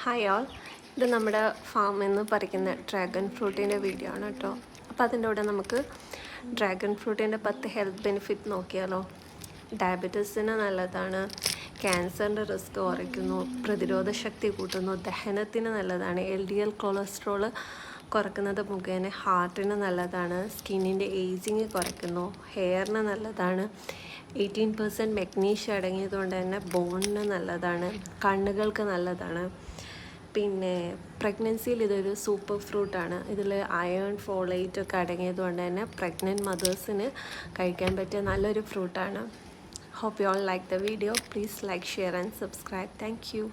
Hi all, ഇത് നമ്മുടെ ഫാമിൽ നിന്ന് പറിക്കുന്ന ഡ്രാഗൺ ഫ്രൂട്ടിൻ്റെ വീഡിയോ ആണ് കേട്ടോ. അപ്പോൾ അതിൻ്റെ കൂടെ നമുക്ക് ഡ്രാഗൺ ഫ്രൂട്ടിൻ്റെ 10 ഹെൽത്ത് ബെനിഫിറ്റ് നോക്കിയാലോ. ഡയബറ്റീസിന് നല്ലതാണ്, ക്യാൻസറിൻ്റെ റിസ്ക് കുറയ്ക്കുന്നു, പ്രതിരോധ ശക്തി കൂട്ടുന്നു, ദഹനത്തിന് നല്ലതാണ്, LDL കൊളസ്ട്രോൾ കുറയ്ക്കുന്നത് മുഖേന ഹാർട്ടിന് നല്ലതാണ്, സ്കിന്നിൻ്റെ ഏജിങ് കുറയ്ക്കുന്നു, ഹെയറിന് നല്ലതാണ്, 18% മെഗ്നീഷ്യം അടങ്ങിയതുകൊണ്ട് തന്നെ ബോണിന് നല്ലതാണ്, കണ്ണുകൾക്ക് നല്ലതാണ്. പിന്നെ പ്രഗ്നൻസിയിൽ ഇതൊരു സൂപ്പർ ഫ്രൂട്ടാണ്. ഇതിൽ അയേൺ ഫോളേറ്റ് ഒക്കെ അടങ്ങിയതുകൊണ്ട് തന്നെ പ്രഗ്നൻറ്റ് മദേഴ്സിന് കഴിക്കാൻ പറ്റിയ നല്ലൊരു ഫ്രൂട്ടാണ്. Hope you all like the video. Please like, share and subscribe. Thank you.